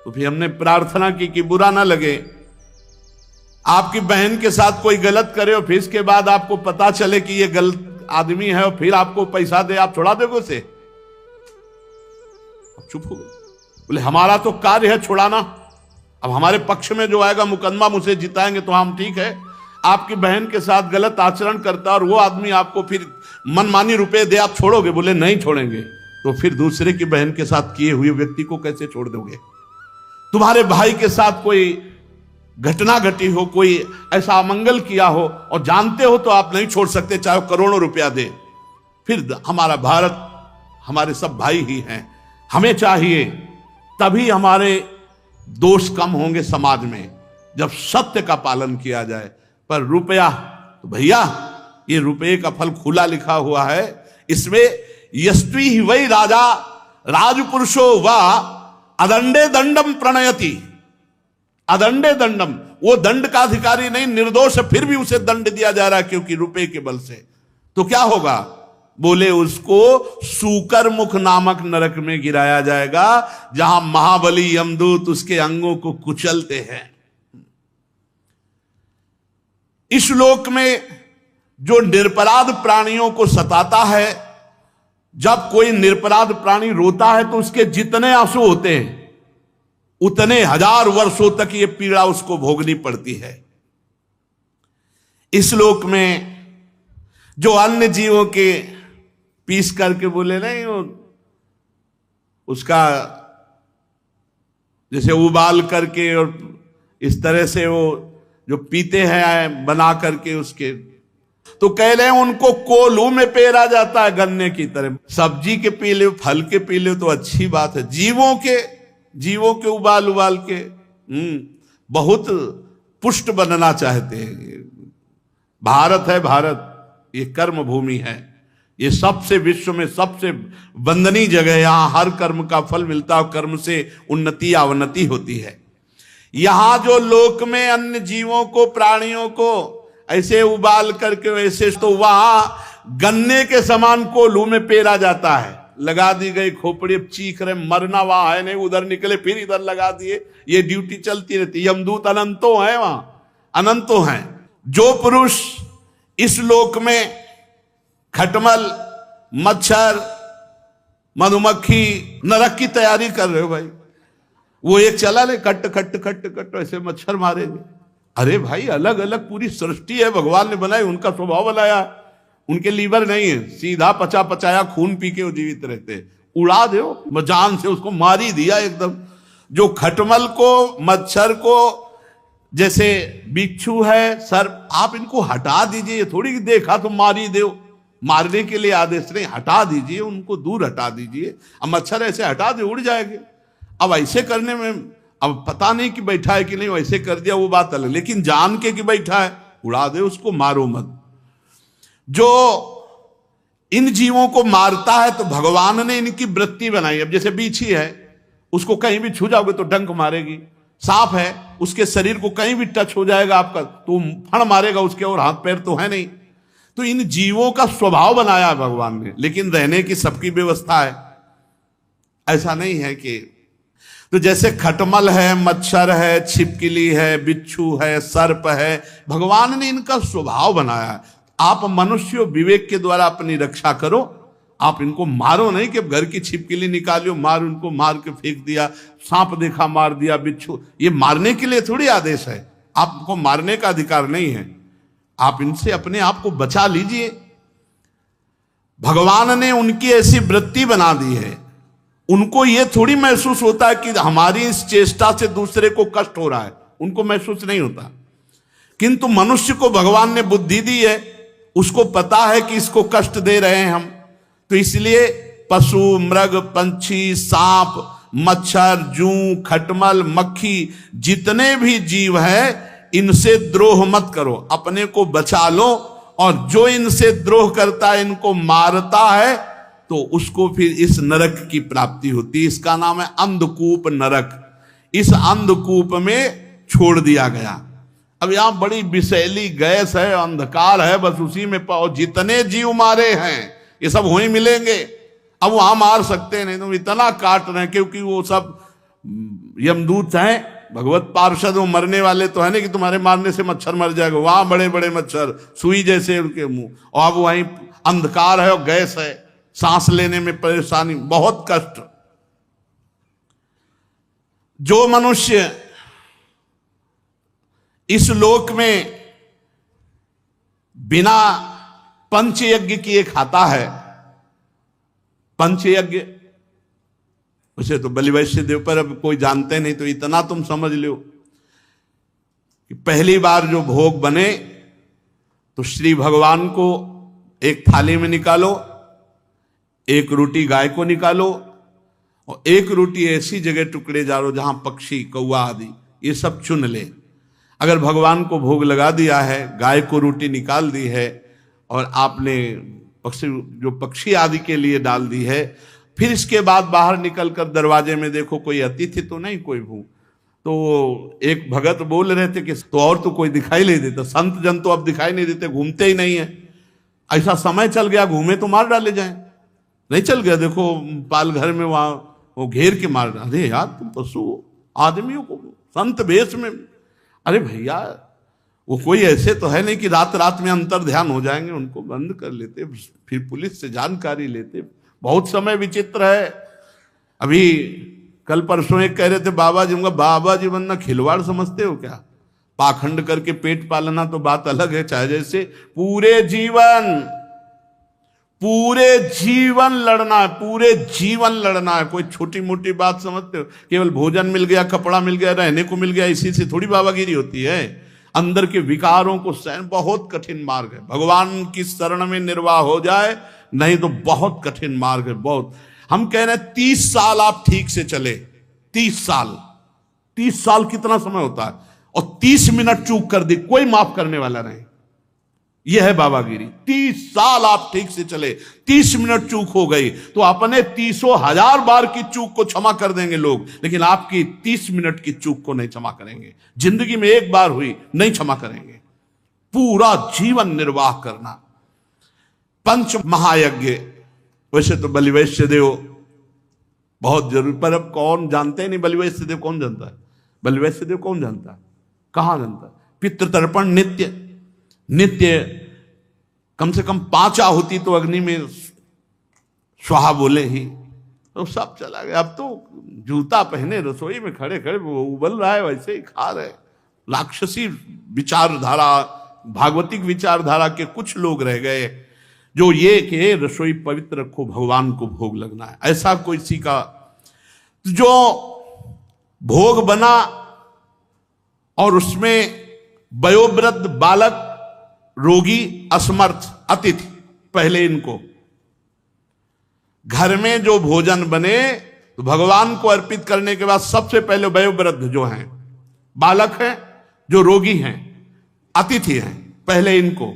तो फिर हमने प्रार्थना की कि बुरा ना लगे, आपकी बहन के साथ कोई गलत करे और फिर इसके बाद आपको पता चले कि ये गलत आदमी है और फिर आपको पैसा दे, आप छोड़ा दोगे उसे? चुप हो गए। बोले हमारा तो कार्य है छुड़ाना, अब हमारे पक्ष में जो आएगा मुकदमा मुझे जिताएंगे तो हम ठीक है। आपकी बहन के साथ गलत आचरण करता और वो आदमी आपको फिर मनमानी रुपए दे, आप छोड़ोगे? बोले नहीं छोड़ेंगे। तो फिर दूसरे की बहन के साथ किए हुए व्यक्ति को कैसे छोड़ दोगे? तुम्हारे भाई के साथ कोई घटना घटी हो, कोई ऐसा अमंगल किया हो और जानते हो तो आप नहीं छोड़ सकते, चाहे करोड़ों रुपया दे। फिर हमारा भारत, हमारे सब भाई ही हैं, हमें चाहिए तभी हमारे दोष कम होंगे समाज में, जब सत्य का पालन किया जाए। पर रुपया तो भैया, ये रुपये का फल खुला लिखा हुआ है, इसमें यस्वी ही वही राजा राजपुरुषो व अदंडे दंडम प्रणयति। अदंडे दंडम, वो दंड का अधिकारी नहीं, निर्दोष है, फिर भी उसे दंड दिया जा रहा है क्योंकि रुपए के बल से। तो क्या होगा? बोले उसको सूकर मुख नामक नरक में गिराया जाएगा, जहां महाबली यमदूत उसके अंगों को कुचलते हैं। इस लोक में जो निरपराध प्राणियों को सताता है, जब कोई निरपराध प्राणी रोता है तो उसके जितने आंसू होते हैं उतने हजार वर्षों तक ये पीड़ा उसको भोगनी पड़ती है। इस लोक में जो अन्य जीवों के पीस करके बोले नहीं, वो उसका जैसे उबाल करके और इस तरह से वो जो पीते हैं बना करके उसके, तो कह रहे हैं उनको कोल्हू में पेरा जाता है गन्ने की तरह। सब्जी के पी ले, फल के पी ले तो अच्छी बात है, जीवों के उबाल उबाल के बहुत पुष्ट बनना चाहते हैं। भारत है, भारत ये कर्म भूमि है, ये सबसे विश्व में सबसे वंदनीय जगह है। यहां हर कर्म का फल मिलता है, कर्म से उन्नति अवनति होती है। यहां जो लोक में अन्य जीवों को, प्राणियों को ऐसे उबाल करके वैसे, तो वहां गन्ने के समान कोल्हू में पेरा जाता है, लगा दी गई खोपड़ी, चीख रहे, मरना वहां है नहीं, उधर निकले फिर इधर लगा दिए, ये ड्यूटी चलती रहती। यमदूत अनंतों हैं, वहां अनंतों हैं। जो पुरुष इस लोक में खटमल, मच्छर, मधुमक्खी, नरक की तैयारी कर रहे हो भाई, वो एक चला ले कट कट कट कट ऐसे मच्छर मारेंगे। अरे भाई, अलग अलग पूरी सृष्टि है, भगवान ने बनाई, उनका स्वभाव बनाया, उनके लीवर नहीं है, सीधा पचा पचाया खून पी के वो जीवित रहते। उड़ा दो जान से, उसको मार ही दिया एकदम। जो खटमल को, मच्छर को, जैसे बिच्छू है, सर्प, आप इनको हटा दीजिए, ये थोड़ी देखा तो मार ही दो, मारने के लिए आदेश नहीं, हटा दीजिए, उनको दूर हटा दीजिए। अब मच्छर ऐसे हटा दे उड़ जाएंगे। अब ऐसे करने में अब पता नहीं कि बैठा है कि नहीं, वैसे कर दिया वो बात अलग, लेकिन जान के कि बैठा है, उड़ा दे उसको, मारो मत। जो इन जीवों को मारता है तो भगवान ने इनकी वृत्ति बनाई। अब जैसे बीछी है, उसको कहीं भी छू जाओगे तो डंक मारेगी। सांप है, उसके शरीर को कहीं भी टच हो जाएगा आपका तो फण मारेगा उसके, और हाथ पैर तो है नहीं। तो इन जीवों का स्वभाव बनाया है भगवान ने, लेकिन रहने की सबकी व्यवस्था है, ऐसा नहीं है कि। तो जैसे खटमल है, मच्छर है, छिपकली है, बिच्छू है, सर्प है, भगवान ने इनका स्वभाव बनाया है। आप मनुष्य विवेक के द्वारा अपनी रक्षा करो, आप इनको मारो नहीं कि घर की छिपकली निकालियो, मार, उनको मार के फेंक दिया, सांप देखा मार दिया, बिच्छू, ये मारने के लिए थोड़ी आदेश है, आपको मारने का अधिकार नहीं है। आप इनसे अपने आप को बचा लीजिए। भगवान ने उनकी ऐसी वृत्ति बना दी है, उनको ये थोड़ी महसूस होता है कि हमारी इस चेष्टा से दूसरे को कष्ट हो रहा है, उनको महसूस नहीं होता। किंतु मनुष्य को भगवान ने बुद्धि दी है, उसको पता है कि इसको कष्ट दे रहे हैं हम, तो इसलिए पशु, मृग, पंछी, सांप, मच्छर, जूं, खटमल, मक्खी, जितने भी जीव हैं इनसे द्रोह मत करो, अपने को बचा लो। और जो इनसे द्रोह करता है, इनको मारता है, तो उसको फिर इस नरक की प्राप्ति होती है। इसका नाम है अंधकूप नरक। इस अंधकूप में छोड़ दिया गया। अब यहां बड़ी विषैली गैस है, अंधकार है, बस उसी में पाओ। जितने जीव मारे हैं ये सब वहीं मिलेंगे। अब वहां मार सकते नहीं, तो इतना काट रहे हैं, क्योंकि वो सब यमदूत हैं, भगवत पार्षद। वो मरने वाले तो है नहीं कि तुम्हारे मारने से मच्छर मर जाएगा। वहां बड़े बड़े मच्छर, सुई जैसे उनके मुंह, और अब वहीं अंधकार है और गैस है, सांस लेने में परेशानी, बहुत कष्ट। जो मनुष्य इस लोक में बिना पंचयज्ञ किए खाता है, पंचयज्ञ उसे तो बलि वैश्य देव पर अब कोई जानते नहीं, तो इतना तुम समझ लो कि पहली बार जो भोग बने तो श्री भगवान को एक थाली में निकालो, एक रोटी गाय को निकालो, और एक रोटी ऐसी जगह टुकड़े डालो जहां पक्षी, कौवा आदि ये सब चुन ले। अगर भगवान को भोग लगा दिया है, गाय को रोटी निकाल दी है, और आपने पक्षी, जो पक्षी आदि के लिए डाल दी है, फिर इसके बाद बाहर निकलकर दरवाजे में देखो कोई अतिथि तो नहीं, कोई भूख। तो एक भगत बोल रहे थे कि तो और तो कोई दिखाई नहीं देता, संत जन तो अब दिखाई नहीं देते, घूमते ही नहीं है। ऐसा समय चल गया, घूमे तो मार डाले जाए, नहीं चल गया। देखो पाल घर में वहां वो घेर के मार डाले। अरे यार तुम पशु आदमियों को संत वेश में, अरे भैया वो कोई ऐसे तो है नहीं कि रात रात में अंतर ध्यान हो जाएंगे। उनको बंद कर लेते, फिर पुलिस से जानकारी लेते। बहुत समय विचित्र है। अभी कल परसों एक कह रहे थे बाबा जी, बाबा जी बनना खिलवाड़ समझते हो क्या? पाखंड करके पेट पालना तो बात अलग है, चाहे जैसे पूरे जीवन लड़ना है, पूरे जीवन लड़ना है। कोई छोटी मोटी बात समझते हो? केवल भोजन मिल गया, कपड़ा मिल गया, रहने को मिल गया, इसी से थोड़ी बाबागिरी होती है। अंदर के विकारों को सहन बहुत कठिन मार्ग है। भगवान की शरण में निर्वाह हो जाए, नहीं तो बहुत कठिन मार्ग है, बहुत। हम कह रहे हैं 30 साल आप ठीक से चले, 30 साल कितना समय होता है, और 30 मिनट चूक कर दी, कोई माफ करने वाला नहीं। यह है बाबागिरी। 30 साल आप ठीक से चले, 30 मिनट चूक हो गई तो अपने 30,000 बार की चूक को क्षमा कर देंगे लोग, लेकिन आपकी 30 मिनट की चूक को नहीं क्षमा करेंगे। जिंदगी में एक बार हुई, नहीं क्षमा करेंगे। पूरा जीवन निर्वाह करना। पंच महायज्ञ, वैसे तो बलि वैश्य देव बहुत जरूरी, पर अब कौन जानते नहीं बलि वैश्य देव कौन जानता है? बलि वैश्य देव कौन जानता है? कहां जानता है? पितृतर्पण नित्य कम से कम 5 आहुति तो अग्नि में स्वाहा बोले ही, तो सब चला गया। अब तो जूता पहने रसोई में खड़े खड़े वो उबल रहा है, वैसे ही खा रहे। राक्षसी विचारधारा, भागवतिक विचारधारा के कुछ लोग रह गए जो ये कि रसोई पवित्र रखो, भगवान को भोग लगना है। ऐसा कोई सी का जो भोग बना और उसमें वयोवृद्ध, बालक, रोगी, असमर्थ, अतिथि, पहले इनको घर में जो भोजन बने तो भगवान को अर्पित करने के बाद सबसे पहले वयोवृद्ध जो हैं, बालक हैं, जो रोगी हैं, अतिथि हैं, पहले इनको,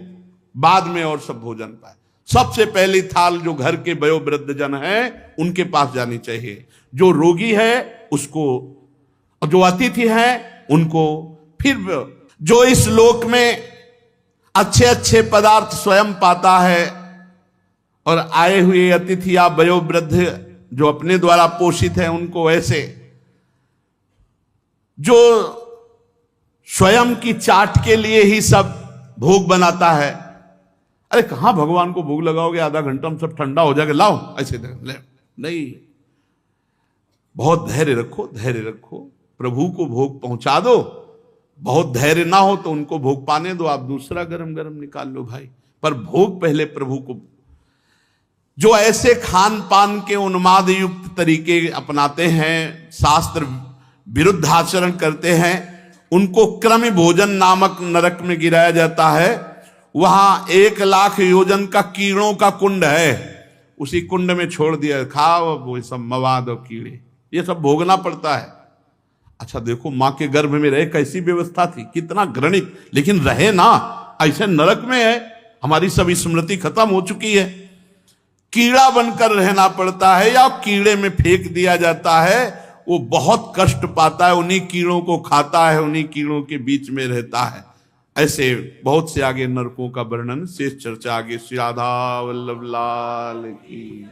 बाद में और सब भोजन पाए। सबसे पहली थाल जो घर के वयोवृद्ध जन हैं उनके पास जानी चाहिए। जो रोगी है उसको, और जो अतिथि है उनको। फिर जो इस लोक में अच्छे अच्छे पदार्थ स्वयं पाता है, और आए हुए अतिथि या वयोवृद्ध जो अपने द्वारा पोषित हैं उनको ऐसे, जो स्वयं की चाट के लिए ही सब भोग बनाता है। अरे कहां भगवान को भोग लगाओगे, आधा घंटा में सब ठंडा हो जाएगा, लाओ ऐसे ले। नहीं, बहुत धैर्य रखो, धैर्य रखो, प्रभु को भोग पहुंचा दो। बहुत धैर्य ना हो तो उनको भोग पाने दो, आप दूसरा गरम गरम निकाल लो भाई, पर भोग पहले प्रभु को। जो ऐसे खान पान के उन्माद युक्त तरीके अपनाते हैं, शास्त्र विरुद्ध आचरण करते हैं, उनको क्रम भोजन नामक नरक में गिराया जाता है। वहां 1,00,000 योजन का कीड़ों का कुंड है, उसी कुंड में छोड़ दिया, खाओ वो सब मवाद और कीड़े, ये सब भोगना पड़ता है। अच्छा देखो, मां के गर्भ में रहे कैसी व्यवस्था थी, कितना घृणित, लेकिन रहे ना, ऐसे नरक में है। हमारी सब स्मृति खत्म हो चुकी है। कीड़ा बनकर रहना पड़ता है या कीड़े में फेंक दिया जाता है, वो बहुत कष्ट पाता है, उन्हीं कीड़ों को खाता है, उन्हीं कीड़ों के बीच में रहता है। ऐसे बहुत से आगे नरकों का वर्णन, शेष चर्चा आगे। श्री राधा वल्लभ लाल की।